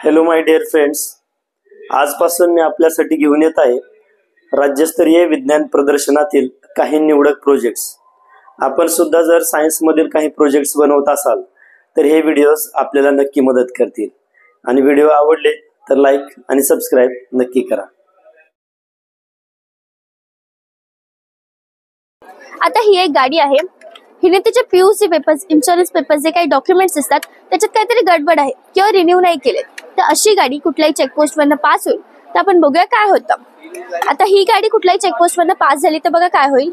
Hello my dear friends, आजपासून मी आपल्यासाठी घेऊन येत आहे राज्यस्तरीय विज्ञान प्रदर्शनातील काही निवडक प्रोजेक्ट्स। आपण सुद्धा जर सायन्स मधील काही प्रोजेक्ट्स बनवत असाल तर हे व्हिडिओज आपल्याला नक्की मदत करतील। आणि व्हिडिओ आवडले तर लाईक आणि सबस्क्राइब नक्की करा। आता ही एक गाडी आहे, हिने तिचे पीयूसी पेपर्स, इन्शुरन्स पेपर्स जे काही डॉक्युमेंट्स असतात त्याच्यात काहीतरी गडबड आहे किंवा रिन्यू नाही केले, तर अशी गाडी कुठल्याही चेकपोस्ट वरनं पास होईल। तर आपण बघूया काय होतं। आता ही गाडी कुठल्याही चेकपोस्ट वरनं पास झाली तर बघा काय होईल।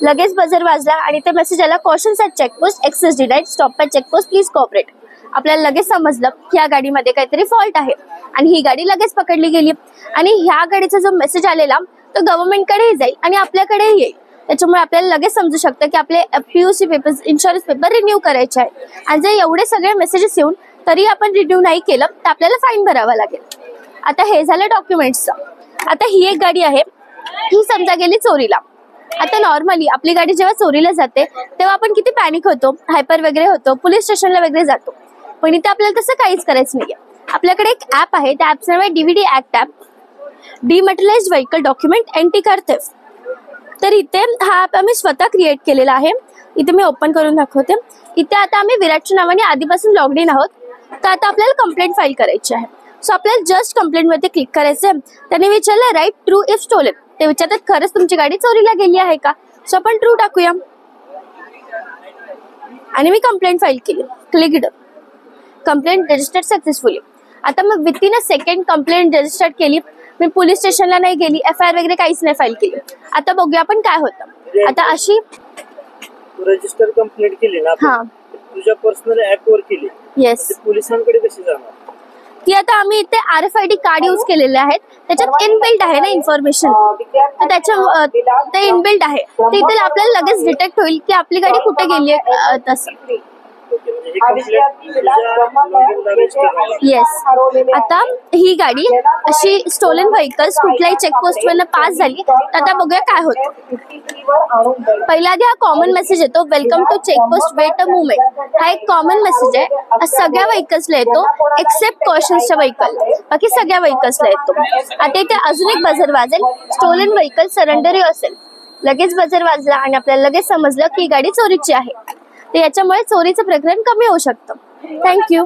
लगेच बजर वाजला आणि ते मेसेज आला, cautions at checkpost, access denied, stop at checkpost, please cooperate. आपल्याला लगेच समजलं की या गाडीमध्ये काहीतरी फॉल्ट आहे आणि ही गाडी लगेच पकडली गेली। आणि ह्या गाडीचा जो मेसेज आलेला तो गव्हर्नमेंटकडेही जाईल आणि आपल्याकडेही येईल। त्याच्यामुळे आपल्याला लगेच समजू शकतं की आपले PUC papers, insurance paper renew करायचे आहे। आणि जर एवढे सगळे मेसेजेस येऊन तरी आपण रिन्यू नाही केलं तर आपल्याला फाईन भरावा लागेल। आता हे झालं डॉक्युमेंट्सचं। आता ही एक गाडी आहे, ही समजा गेली चोरीला। आता नॉर्मली आपली गाडी जेव्हा चोरीला जाते तेव्हा आपण किती पॅनिक होतो, हायपर वगैरे होतो, पोलीस स्टेशनला वगैरे जातो। पण इथे आपल्याला तसं काहीच करायचं नाहीये। आपल्याकडे एक ॲप आहे, त्या ॲपचं नाव आहे DVD act app, dematerialised vehicle document anti car theft. तर इथे हा ॲप आम्ही स्वतः क्रिएट केलेला आहे। इथे मी ओपन करून दाखवते। इथे आता आम्ही विराटच्या नावाने आधीपासून लॉग्ड इन आहोत। तर आता आपल्याला कंप्लेंट फाईल करायची आहे। सो आपल्याला जस्ट कंप्लेंटवरती क्लिक करायचं आहे। त्याने विचारलं राईट ट्रू इफ स्टोलन, ते विचारतात खरंच तुमची गाडी चोरीला गेली आहे का। सो आपण ट्रू टाकूया आणि मी कंप्लेंट फाईल केली, click done, complaint registered successfully. आता मग within a second complaint registered केली, मी पोलीस स्टेशनला नाही गेली, FIR वगैरे काहीच नाही फाईल केली। आता बघूया आपण काय होतं। आता अशी रजिस्टर कंप्लीट केली ना, हां तुझ्या पर्सनल ऍप वर केली, येस, पोलिसांकडे कशी जाणार ती आता आम्ही इथे RFID कार्ड यूज केलेले आहेत, त्याच्यात इनबिल्ट आहे ना इन्फॉर्मेशन, तर त्याच्या ते इनबिल्ट आहे, तर इथे आपल्याला लगेच डिटेक्ट होईल की आपली गाडी कुठे गेली आहे तसं। येस, आता ही गाडी अशी स्टोलन व्हेइकल्स कुठल्याही चेकपोस्ट वरनं पास झाली तर आता बघूया काय होतं। पहिला आधी हा कॉमन मेसेज येतो, welcome to checkpost, wait a moment. हा एक कॉमन मेसेज आहे, हा सगळ्या व्हेइकल्सला येतो एक्सेप्ट कॉशन्सच्या व्हेइकल, बाकी सगळ्या व्हेइकल्सला येतो। आता इथे अजून एक बजर वाजेल, स्टोलन व्हेइकल सरेंडर असेल। लगेच बजर वाजला आणि आपल्याला लगेच समजलं की गाडी चोरीची आहे। तर याच्यामुळे चोरीचं प्रकरण कमी होऊ शकतं। थँक्यू।